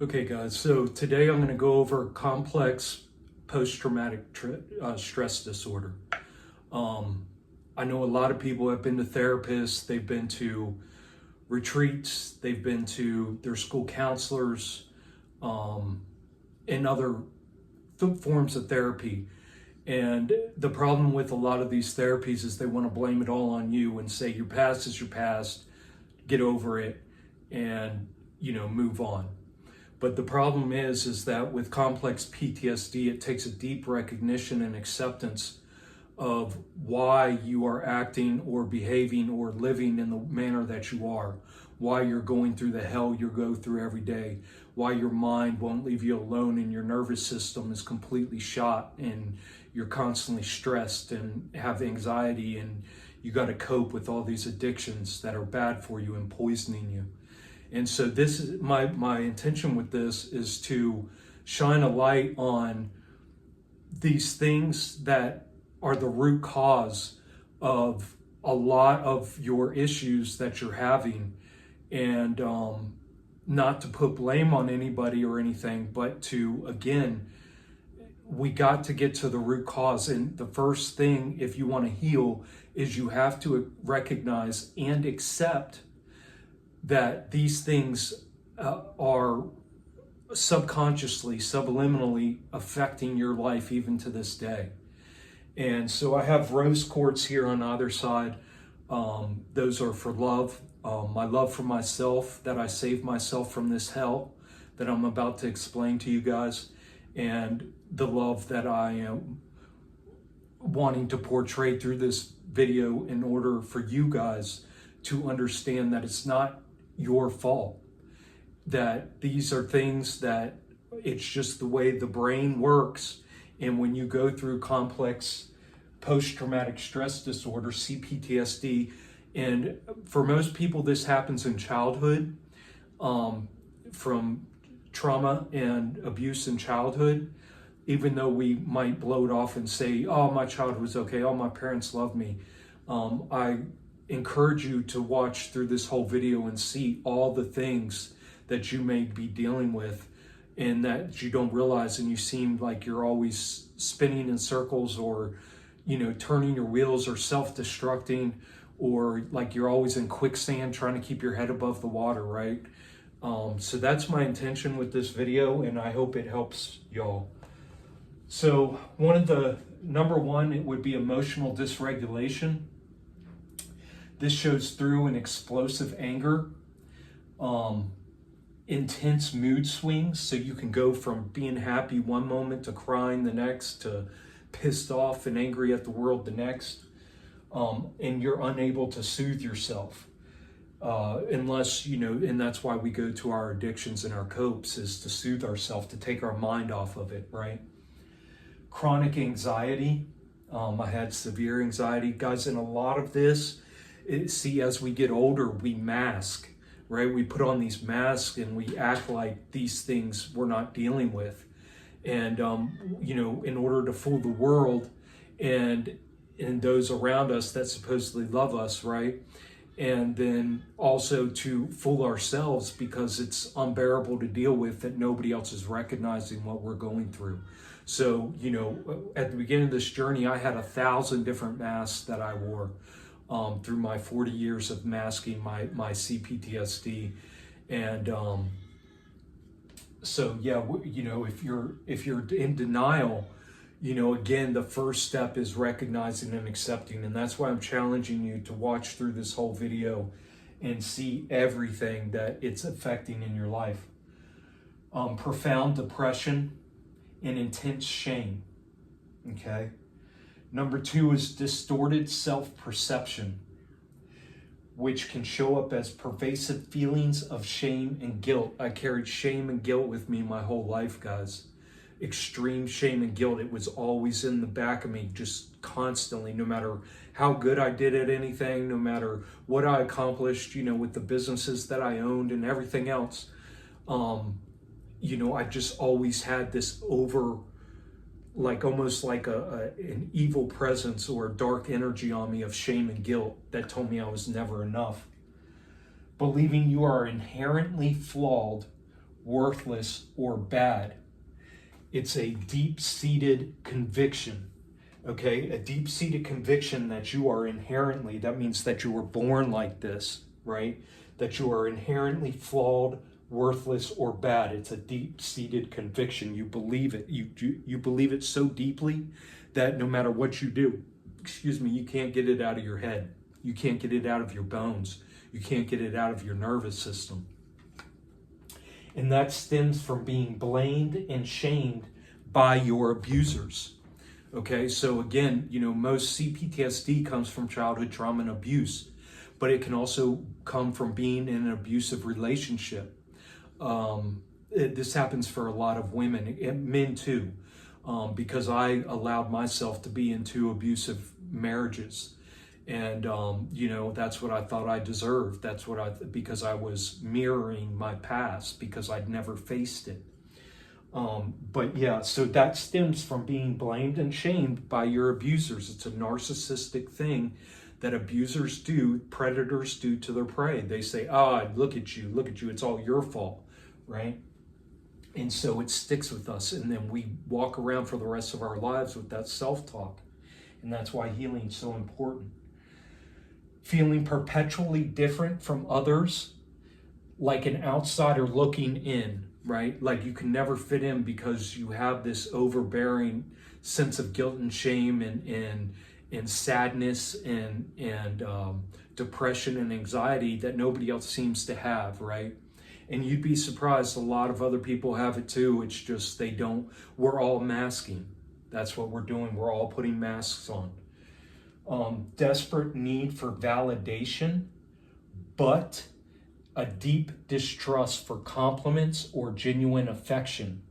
Okay, guys, so today I'm going to go over complex post-traumatic stress disorder. I know a lot of people have been to therapists, they've been to retreats, they've been to their school counselors, and other forms of therapy. And the problem with a lot of these therapies is they want to blame it all on you and say your past is your past, get over it, and move on. But the problem is that with complex PTSD, it takes a deep recognition and acceptance of why you are acting or behaving or living in the manner that you are, why you're going through the hell you go through every day, why your mind won't leave you alone and your nervous system is completely shot and you're constantly stressed and have anxiety and you got to cope with all these addictions that are bad for you and poisoning you. And so this is my intention with this is to shine a light on these things that are the root cause of a lot of your issues that you're having, and not to put blame on anybody or anything, but to, again, we got to get to the root cause. And the first thing, if you want to heal, is you have to recognize and accept that these things are subconsciously, subliminally affecting your life even to this day. And so I have rose quartz here on either side. Those are for love, my love for myself, that I saved myself from this hell that I'm about to explain to you guys, and the love that I am wanting to portray through this video in order for you guys to understand that it's not your fault, that these are things that it's just the way the brain works. And when you go through complex post-traumatic stress disorder, CPTSD, and for most people this happens in childhood, from trauma and abuse in childhood, even though we might blow it off and say, oh, my childhood was okay, oh, my parents loved me. I encourage you to watch through this whole video and see all the things that you may be dealing with and that you don't realize, and you seem like you're always spinning in circles, or turning your wheels, or self-destructing, or like you're always in quicksand trying to keep your head above the water, right? So that's my intention with this video, and I hope it helps y'all. So number one, it would be emotional dysregulation. This shows through an explosive anger, intense mood swings. So you can go from being happy one moment to crying the next, to pissed off and angry at the world the next. And you're unable to soothe yourself unless, and that's why we go to our addictions and our copes, is to soothe ourselves, to take our mind off of it, right? Chronic anxiety. I had severe anxiety, guys, and a lot of this, as we get older, we mask, right? We put on these masks and we act like these things we're not dealing with. And, in order to fool the world and those around us that supposedly love us, right? And then also to fool ourselves, because it's unbearable to deal with that nobody else is recognizing what we're going through. So, at the beginning of this journey, I had 1,000 different masks that I wore. Through my 40 years of masking my CPTSD. And so yeah, if you're in denial, again, the first step is recognizing and accepting. And that's why I'm challenging you to watch through this whole video and see everything that it's affecting in your life. Profound depression and intense shame, okay? Number two is distorted self-perception, which can show up as pervasive feelings of shame and guilt. I carried shame and guilt with me my whole life, guys. Extreme shame and guilt. It was always in the back of me, just constantly, no matter how good I did at anything, no matter what I accomplished, with the businesses that I owned and everything else. I just always had this almost like an evil presence or a dark energy on me of shame and guilt that told me I was never enough. Believing you are inherently flawed worthless, or bad. It's a deep-seated conviction, okay? A deep-seated conviction that you are inherently, that means that you were born like this, right? That you are inherently flawed, worthless, or bad. It's a deep-seated conviction. You believe it. You believe it so deeply that no matter what you do, you can't get it out of your head. You can't get it out of your bones. You can't get it out of your nervous system. And that stems from being blamed and shamed by your abusers. Okay, so again, most CPTSD comes from childhood trauma and abuse, but it can also come from being in an abusive relationship. This happens for a lot of women and men too, because I allowed myself to be into abusive marriages. And, that's what I thought I deserved. Because I was mirroring my past because I'd never faced it. But yeah, so that stems from being blamed and shamed by your abusers. It's a narcissistic thing that abusers do, predators do to their prey. They say, look at you, it's all your fault, right? And so it sticks with us. And then we walk around for the rest of our lives with that self-talk. And that's why healing is so important. Feeling perpetually different from others, like an outsider looking in, right? Like you can never fit in because you have this overbearing sense of guilt and shame and sadness and depression and anxiety that nobody else seems to have, right? And you'd be surprised, a lot of other people have it too. It's just they don't. We're all masking. That's what we're doing. We're all putting masks on. Desperate need for validation, but a deep distrust for compliments or genuine affection.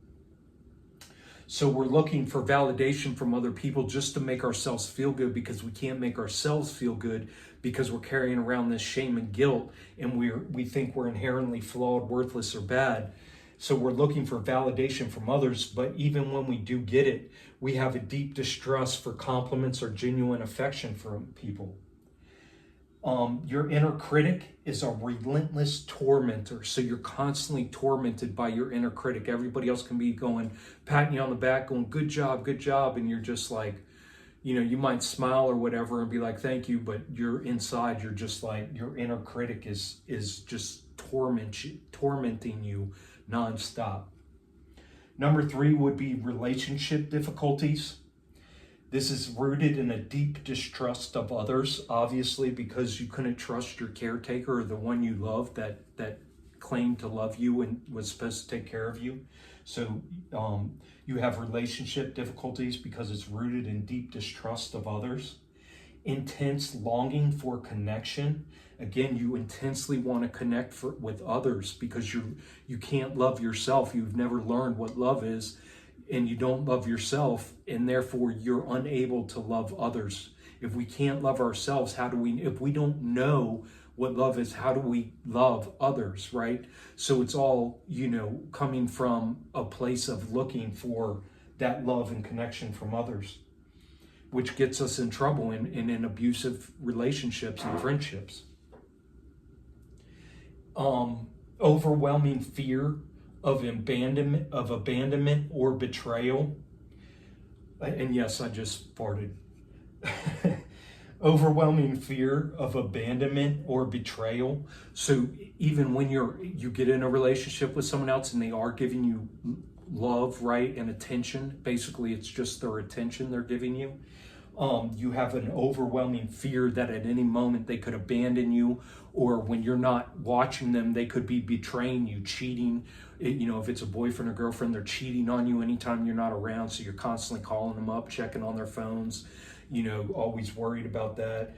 So we're looking for validation from other people just to make ourselves feel good, because we can't make ourselves feel good because we're carrying around this shame and guilt, and we think we're inherently flawed, worthless, or bad. So we're looking for validation from others, but even when we do get it, we have a deep distrust for compliments or genuine affection from people. Your inner critic is a relentless tormentor. So you're constantly tormented by your inner critic. Everybody else can be going, patting you on the back, going, good job. And you're just like, you might smile or whatever and be like, thank you. But you're inside, you're just like, your inner critic is just tormenting you nonstop. Number 3 would be relationship difficulties. This is rooted in a deep distrust of others, obviously, because you couldn't trust your caretaker or the one you love that claimed to love you and was supposed to take care of you. So you have relationship difficulties because it's rooted in deep distrust of others. Intense longing for connection. Again, you intensely want to connect with others because you can't love yourself. You've never learned what love is, and you don't love yourself, and therefore you're unable to love others. If we can't love ourselves, if we don't know what love is, how do we love others, right? So it's all, coming from a place of looking for that love and connection from others, which gets us in trouble in abusive relationships and friendships. Overwhelming fear of abandonment or betrayal. And yes, I just farted. Overwhelming fear of abandonment or betrayal. So even when you get in a relationship with someone else and they are giving you love, right, and attention, basically it's just their attention they're giving you. You have an overwhelming fear that at any moment they could abandon you, or when you're not watching them, they could be betraying you, cheating. If it's a boyfriend or girlfriend, they're cheating on you anytime you're not around. So you're constantly calling them up, checking on their phones, always worried about that.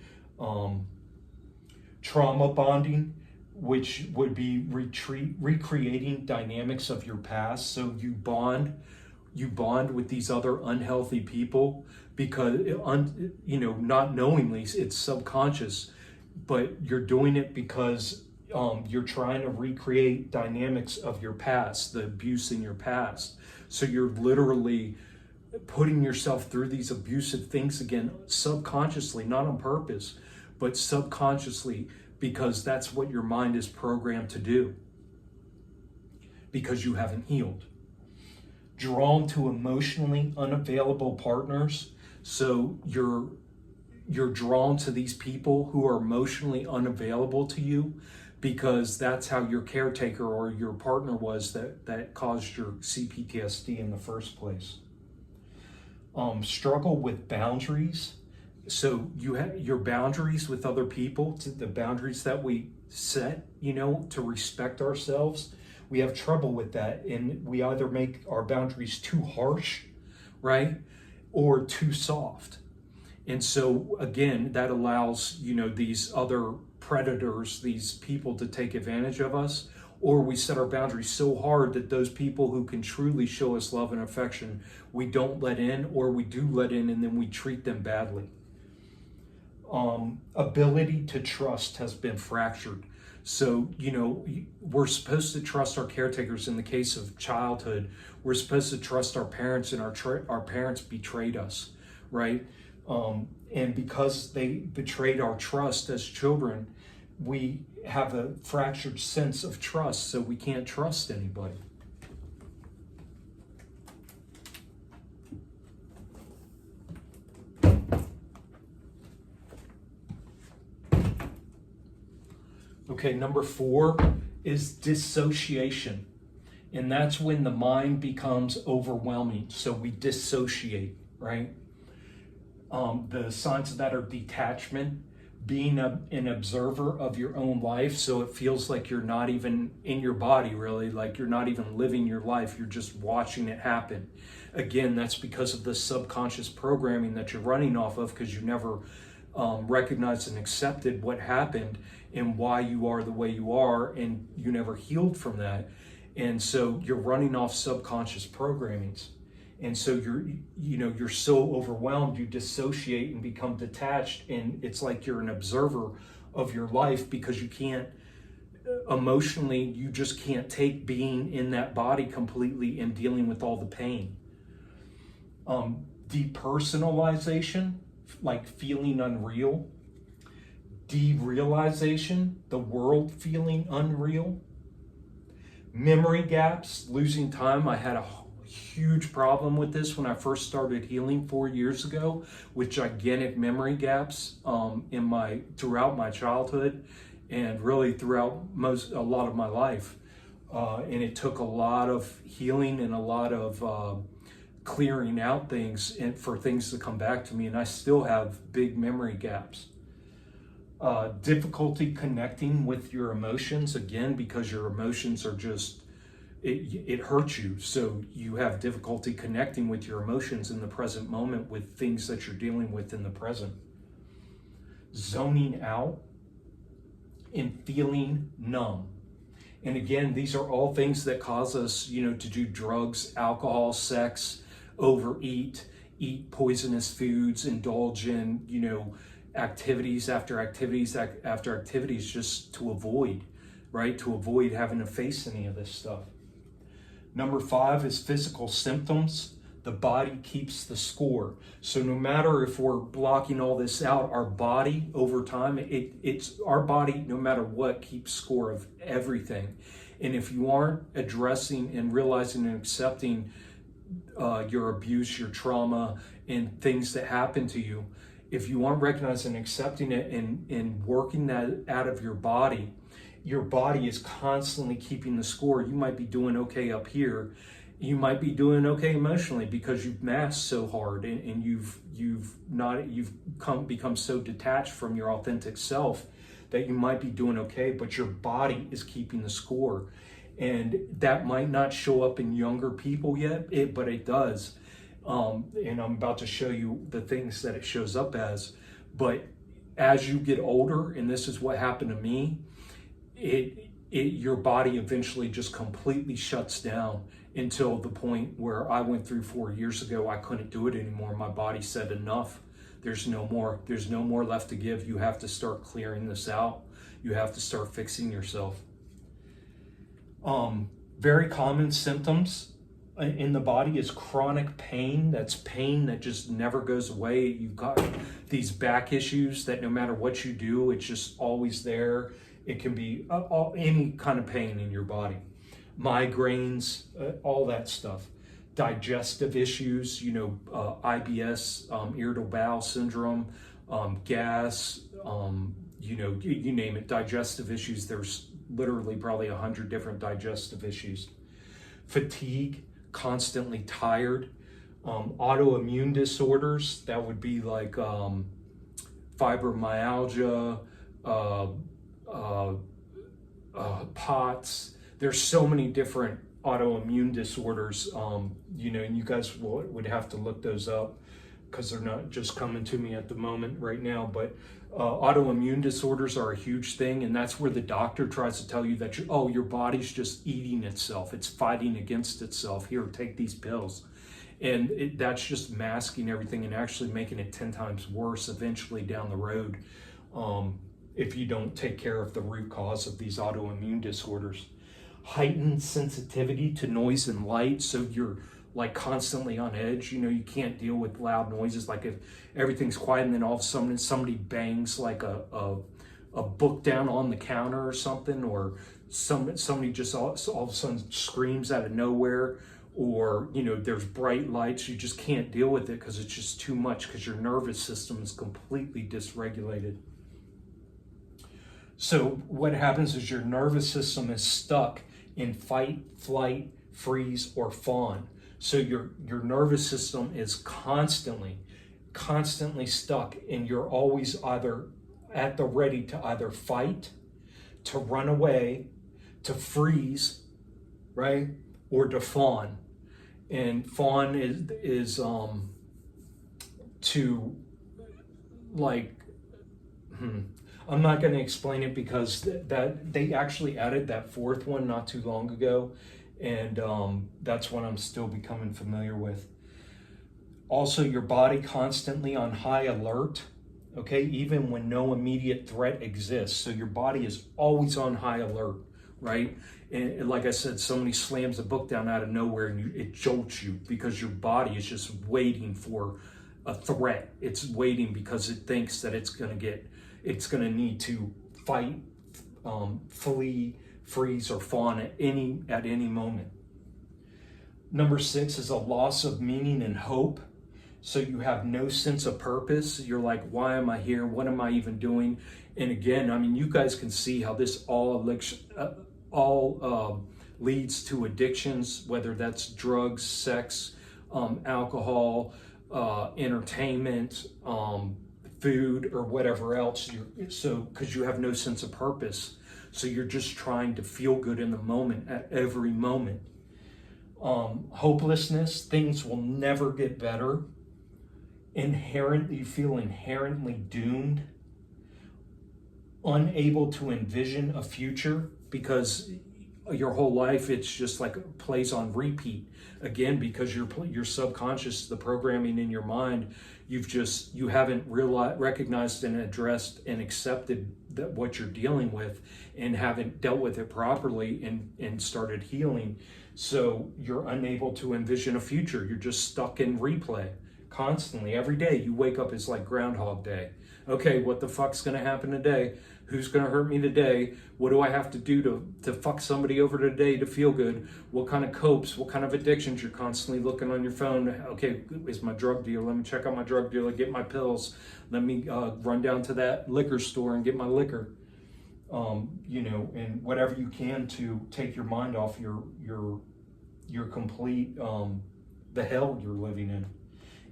Trauma bonding, which would be recreating dynamics of your past. So you bond with these other unhealthy people because, not knowingly, it's subconscious, but you're doing it because you're trying to recreate dynamics of your past, the abuse in your past. So you're literally putting yourself through these abusive things again, subconsciously, not on purpose, but subconsciously, because that's what your mind is programmed to do. because you haven't healed. Drawn to emotionally unavailable partners. So you're drawn to these people who are emotionally unavailable to you because that's how your caretaker or your partner was that caused your CPTSD in the first place. Struggle with boundaries. So you have your boundaries with other people, the boundaries that we set, to respect ourselves. We have trouble with that, and we either make our boundaries too harsh, right, or too soft. And so again, that allows, these other predators, these people to take advantage of us, or we set our boundaries so hard that those people who can truly show us love and affection, we don't let in, or we do let in and then we treat them badly. Ability to trust has been fractured. So, we're supposed to trust our caretakers in the case of childhood. We're supposed to trust our parents, and our parents betrayed us, right? And because they betrayed our trust as children, we have a fractured sense of trust, so we can't trust anybody. Okay, number 4 is dissociation. And that's when the mind becomes overwhelming. So we dissociate, right? The signs of that are detachment, being an observer of your own life. So it feels like you're not even in your body, really, like you're not even living your life. You're just watching it happen. Again, that's because of the subconscious programming that you're running off of, because you never recognized and accepted what happened and why you are the way you are, and you never healed from that. And so you're running off subconscious programmings. And so you're so overwhelmed, you dissociate and become detached, and it's like you're an observer of your life because you can't, emotionally, you just can't take being in that body completely and dealing with all the pain. Depersonalization, like feeling unreal. Derealization, the world feeling unreal. Memory gaps, losing time. I had a huge problem with this when I first started healing 4 years ago, with gigantic memory gaps throughout my childhood and really throughout a lot of my life. And it took a lot of healing and a lot of clearing out things and for things to come back to me, and I still have big memory gaps. Difficulty connecting with your emotions, again, because your emotions are just, it hurts you. So you have difficulty connecting with your emotions in the present moment with things that you're dealing with in the present. Zoning out and feeling numb. And again, these are all things that cause us, to do drugs, alcohol, sex, overeat, eat poisonous foods, indulge in, activities after activities after activities, just to avoid, right? To avoid having to face any of this stuff. Number 5 is physical symptoms. The body keeps the score. So no matter if we're blocking all this out, our body over time, it's our body, no matter what, keeps score of everything. And if you aren't addressing and realizing and accepting your abuse, your trauma, and things that happen to you, if you aren't recognizing and accepting it and working that out of your body is constantly keeping the score. You might be doing okay up here. You might be doing okay emotionally because you've masked so hard and you've become so detached from your authentic self that you might be doing okay, but your body is keeping the score. And that might not show up in younger people yet, but it does. And I'm about to show you the things that it shows up as. But as you get older, and this is what happened to me, your body eventually just completely shuts down until the point where I went through 4 years ago. I couldn't do it anymore. My body said enough. There's no more left to give. You have to start clearing this out. You have to start fixing yourself. Very common symptoms in the body is chronic pain. That's pain that just never goes away. You've got these back issues that no matter what you do, it's just always there. It can be any kind of pain in your body. migraines, all that stuff. Digestive issues, IBS, irritable bowel syndrome, gas, you name it, digestive issues. There's literally probably 100 different digestive issues. Fatigue, constantly tired. Autoimmune disorders, that would be like fibromyalgia, POTS. There's so many different autoimmune disorders, and you guys would have to look those up because they're not just coming to me at the moment right now. But autoimmune disorders are a huge thing, and that's where the doctor tries to tell you that your body's just eating itself. It's fighting against itself. Here, take these pills. And that's just masking everything and actually making it 10 times worse eventually down the road, if you don't take care of the root cause of these autoimmune disorders. Heightened sensitivity to noise and light, so you're like constantly on edge. You can't deal with loud noises. Like if everything's quiet and then all of a sudden somebody bangs like a book down on the counter or something, or somebody just all of a sudden screams out of nowhere, or there's bright lights. You just can't deal with it because it's just too much, because your nervous system is completely dysregulated. So what happens is your nervous system is stuck in fight, flight, freeze, or fawn. So your nervous system is constantly stuck, and you're always either at the ready to either fight, to run away, to freeze, right, or to fawn. And fawn is to like, I'm not going to explain it because that they actually added that fourth one not too long ago, and that's what I'm still becoming familiar with. Also, your body constantly on high alert, okay, even when no immediate threat exists. So your body is always on high alert, right? And like I said, somebody slams a book down out of nowhere and it jolts you because your body is just waiting for a threat. It's waiting because it thinks that it's going to need to fight, flee, freeze, or fawn at any moment. Number 6 is a loss of meaning and hope. So you have no sense of purpose. You're like, why am I here? What am I even doing? And again, I mean, you guys can see how this all leads to addictions, whether that's drugs, sex, alcohol, entertainment, food, or whatever else. Because you have no sense of purpose. So you're just trying to feel good in the moment at every moment. Hopelessness, things will never get better. You feel inherently doomed. Unable to envision a future because your whole life it's just like plays on repeat. Again, because your subconscious, the programming in your mind, you haven't recognized and addressed and accepted that what you're dealing with, and haven't dealt with it properly and started healing. So you're unable to envision a future. You're just stuck in replay constantly. Every day you wake up, it's like Groundhog Day. Okay, what the fuck's gonna happen today? Who's gonna hurt me today? What do I have to do to fuck somebody over today to feel good? What kind of copes, what kind of addictions? You're constantly looking on your phone. Okay, is my drug dealer? Let me check out my drug dealer, get my pills. Let me run down to that liquor store and get my liquor. And whatever you can to take your mind off your complete, the hell you're living in.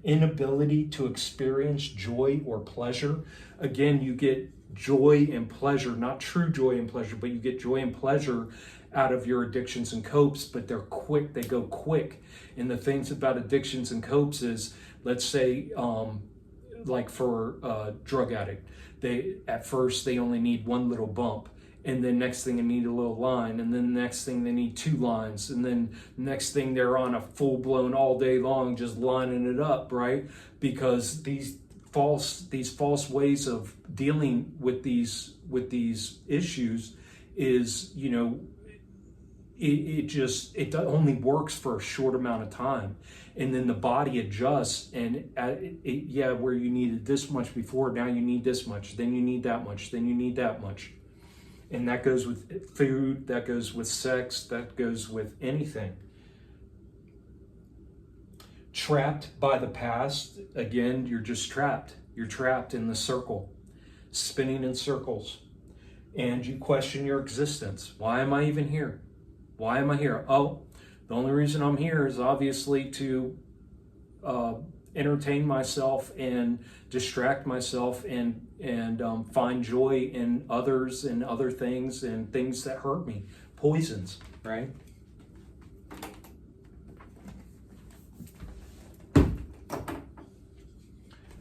Inability to experience joy or pleasure. Again, you get joy and pleasure, not true joy and pleasure, but you get joy and pleasure out of your addictions and copes, but they're quick, they go quick. And the things about addictions and copes is, let's say, like for a drug addict, at first they only need one little bump, and then next thing they need a little line, and then the next thing they need 2 lines, and then next thing they're on a full-blown all day long just lining it up, right? Because these false ways of dealing with these issues is, it only works for a short amount of time, and then the body adjusts, and where you needed this much before, now you need this much, then you need that much, then you need that much. And that goes with food, that goes with sex, that goes with anything. Trapped by the past, again, you're just trapped. You're trapped in the circle, spinning in circles. And you question your existence. Why am I even here? Why am I here? Oh, the only reason I'm here is obviously to entertain myself and distract myself and find joy in others and other things and things that hurt me. Poisons, right?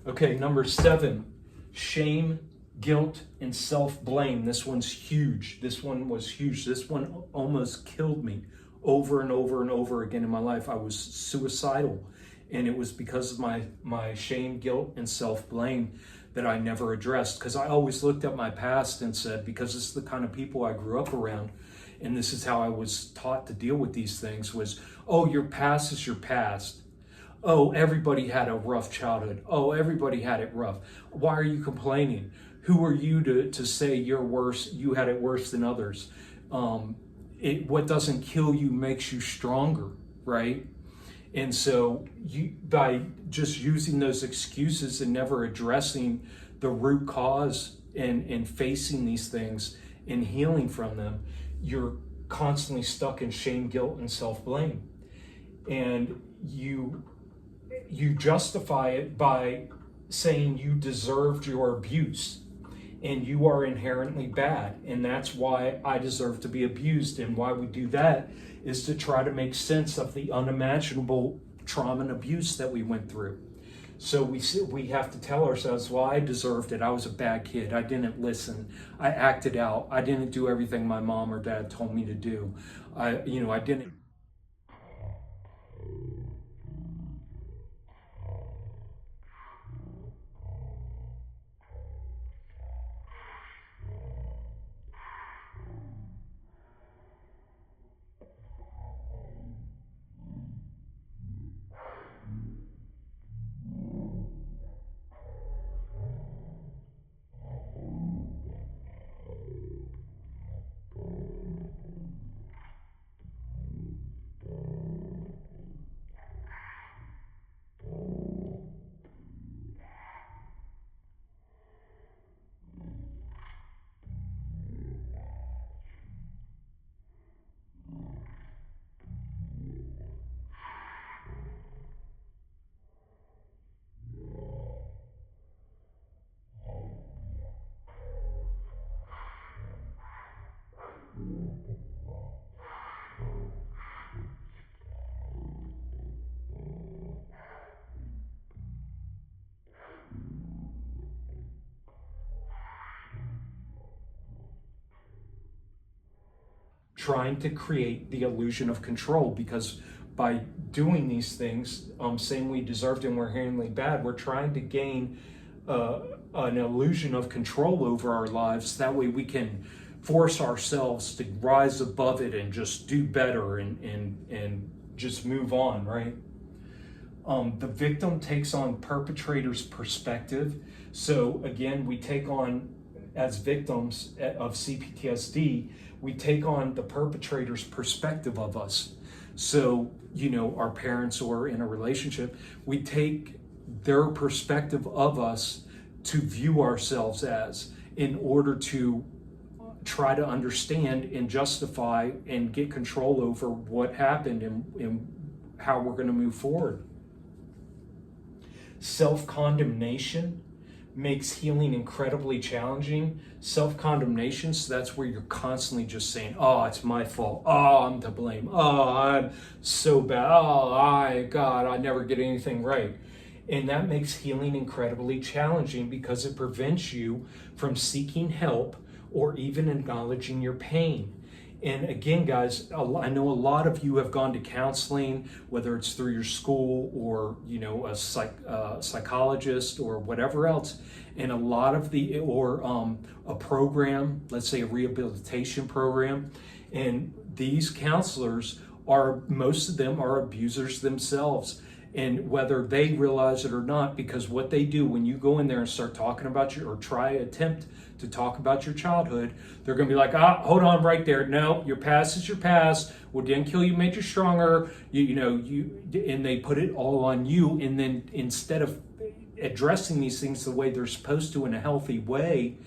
Okay, number 7, shame, guilt, and self-blame. This one's huge. This one was huge. This one almost killed me over and over and over again in my life. I was suicidal, and it was because of my shame, guilt, and self-blame that I never addressed, because I always looked at my past and said, because it's the kind of people I grew up around, and this is how I was taught to deal with these things, was, oh, your past is your past. Oh, everybody had a rough childhood. Oh, everybody had it rough. Why are you complaining? Who are you to say you're worse? You had it worse than others. What doesn't kill you makes you stronger, right? And so by just using those excuses and never addressing the root cause and facing these things and healing from them, you're constantly stuck in shame, guilt, and self-blame. And you justify it by saying you deserved your abuse and you are inherently bad, and that's why I deserve to be abused. And why we do that is to try to make sense of the unimaginable trauma and abuse that we went through. So we have to tell ourselves, well, I deserved it. I was a bad kid. I didn't listen. I acted out. I didn't do everything my mom or dad told me to do. I didn't. Trying to create the illusion of control, because by doing these things, saying we deserved and we're inherently bad, we're trying to gain an illusion of control over our lives. That way we can force ourselves to rise above it and just do better and just move on, right? The victim takes on perpetrator's perspective. So again, we take on, as victims of CPTSD, we take on the perpetrator's perspective of us. So, our parents or in a relationship, we take their perspective of us to view ourselves as, in order to try to understand and justify and get control over what happened and how we're going to move forward. Self-condemnation makes healing incredibly challenging. Self-condemnation, so that's where you're constantly just saying, oh, it's my fault. Oh, I'm to blame. Oh, I'm so bad. Oh, God, I never get anything right. And that makes healing incredibly challenging because it prevents you from seeking help or even acknowledging your pain. And again, guys, I know a lot of you have gone to counseling, whether it's through your school or, a psychologist or whatever else. And a lot of a program, let's say a rehabilitation program. And these counselors most of them are abusers themselves. And whether they realize it or not, because what they do when you go in there and start talking about or attempt to talk about your childhood, they're going to be like, hold on right there. No, your past is your past. What didn't kill you made you stronger. And they put it all on you. And then instead of addressing these things the way they're supposed to in a healthy way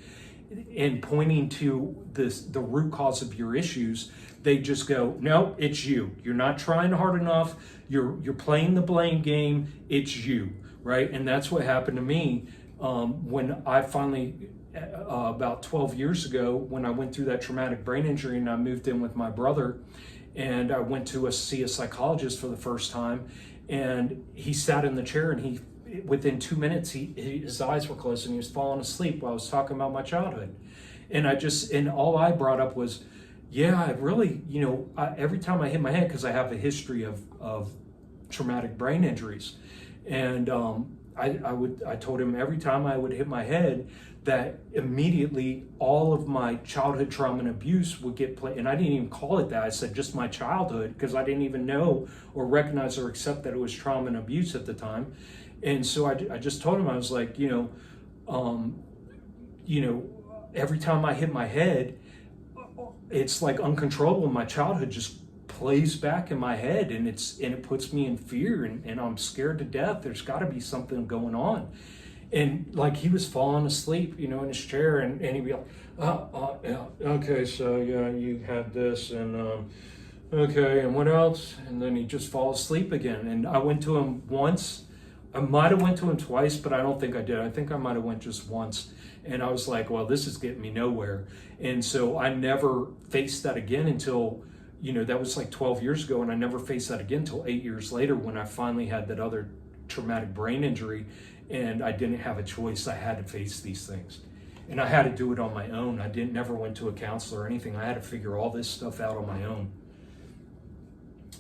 and pointing to the root cause of your issues, they just go, no, it's you. You're not trying hard enough. You're playing the blame game. It's you, right? And that's what happened to me when I finally, about 12 years ago, when I went through that traumatic brain injury and I moved in with my brother, and I went to see a psychologist for the first time, and he sat in the chair, and within 2 minutes, his eyes were closed and he was falling asleep while I was talking about my childhood. And all I brought up was, yeah, I really, every time I hit my head, because I have a history of traumatic brain injuries, and I told him every time I would hit my head, that immediately all of my childhood trauma and abuse would get played. And I didn't even call it that. I said just my childhood, because I didn't even know or recognize or accept that it was trauma and abuse at the time. And so I just told him, I was like, every time I hit my head, it's like uncontrollable. My childhood just plays back in my head, and it puts me in fear, and I'm scared to death. There's got to be something going on. And like he was falling asleep, in his chair, and he'd be like, yeah, okay, so yeah, you had this, and okay, and what else? And then he'd just fall asleep again. And I went to him once. I might have went to him twice, but I don't think I did. I think I might have went just once. And I was like, well, this is getting me nowhere. And so I never faced that again until, that was like 12 years ago. And I never faced that again until 8 years later, when I finally had that other traumatic brain injury. And I didn't have a choice. I had to face these things. And I had to do it on my own. I never went to a counselor or anything. I had to figure all this stuff out on my own.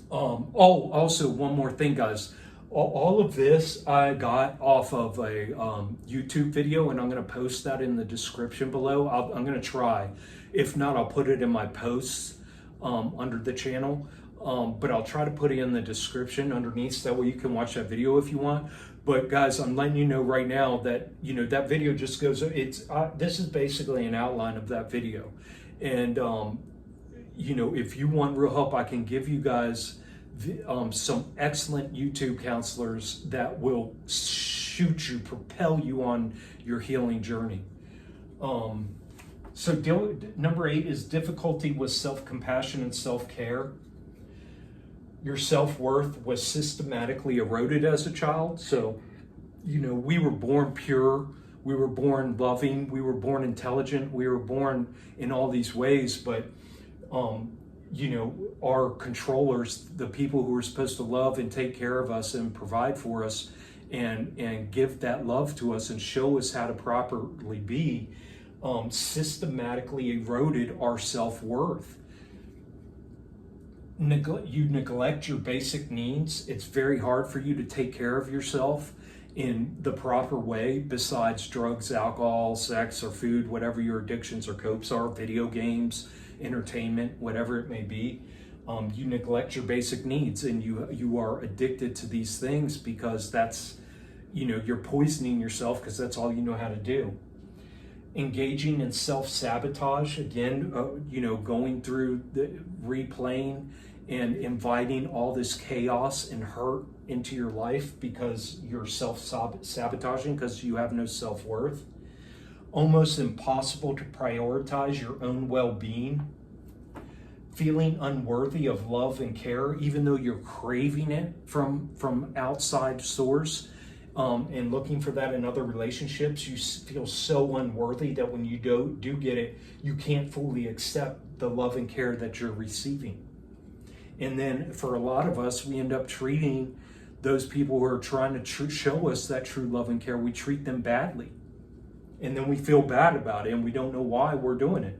Also, one more thing, guys. All of this I got off of a YouTube video, and I'm going to post that in the description below. I'm going to try. If not, I'll put it in my posts under the channel. But I'll try to put it in the description underneath, so that way you can watch that video if you want. But guys, I'm letting you know right now that, that video just goes, this is basically an outline of that video. And, if you want real help, I can give you guys some excellent YouTube counselors that will shoot you, propel you on your healing journey. So number 8 is difficulty with self-compassion and self-care. Your self-worth was systematically eroded as a child. So, we were born pure, we were born loving, we were born intelligent, we were born in all these ways, but our controllers, the people who are supposed to love and take care of us and provide for us and give that love to us and show us how to properly be, systematically eroded our self-worth. You neglect your basic needs. It's very hard for you to take care of yourself in the proper way, besides drugs, alcohol, sex, or food, whatever your addictions or copes are, video games, entertainment, whatever it may be. You neglect your basic needs, and you are addicted to these things because that's, you're poisoning yourself because that's all you know how to do. Engaging in self-sabotage, again, going through the replaying and inviting all this chaos and hurt into your life because you're self-sabotaging because you have no self-worth. Almost impossible to prioritize your own well-being. Feeling unworthy of love and care, even though you're craving it from outside source. And looking for that in other relationships, you feel so unworthy that when you do get it, you can't fully accept the love and care that you're receiving. And then for a lot of us, we end up treating those people who are trying to show us that true love and care, we treat them badly. And then we feel bad about it, and we don't know why we're doing it.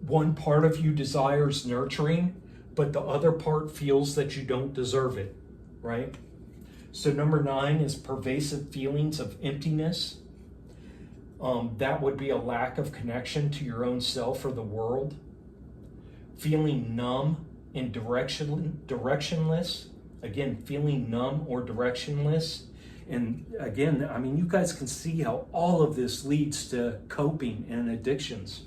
One part of you desires nurturing, but the other part feels that you don't deserve it, right? So number 9 is pervasive feelings of emptiness. That would be a lack of connection to your own self or the world. Feeling numb and directionless. Again, feeling numb or directionless. And again, I mean, you guys can see how all of this leads to coping and addictions.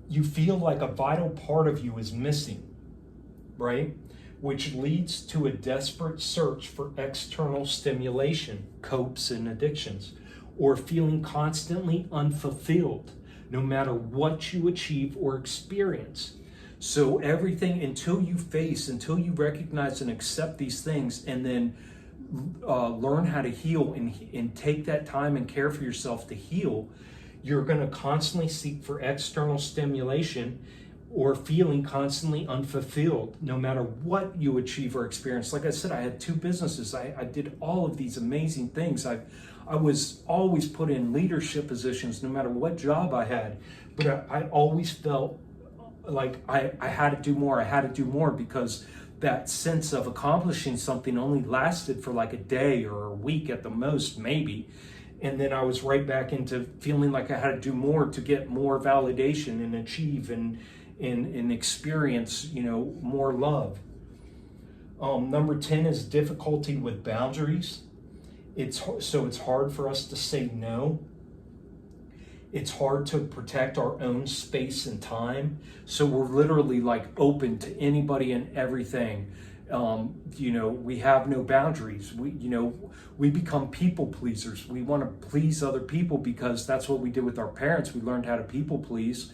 You feel like a vital part of you is missing, right? Which leads to a desperate search for external stimulation, copes and addictions, or feeling constantly unfulfilled, no matter what you achieve or experience. So everything, until you recognize and accept these things, and then learn how to heal and take that time and care for yourself to heal, you're going to constantly seek for external stimulation or feeling constantly unfulfilled, no matter what you achieve or experience. Like I said, I had 2 businesses. I did all of these amazing things. I was always put in leadership positions, no matter what job I had. But I always felt like I had to do more. I had to do more, because that sense of accomplishing something only lasted for like a day or a week at the most, maybe. And then I was right back into feeling like I had to do more to get more validation and achieve and experience, more love. Number 10 is difficulty with boundaries. It's hard for us to say no. It's hard to protect our own space and time. So we're literally like open to anybody and everything. We have no boundaries. We become people pleasers. We want to please other people because that's what we did with our parents. We learned how to people please,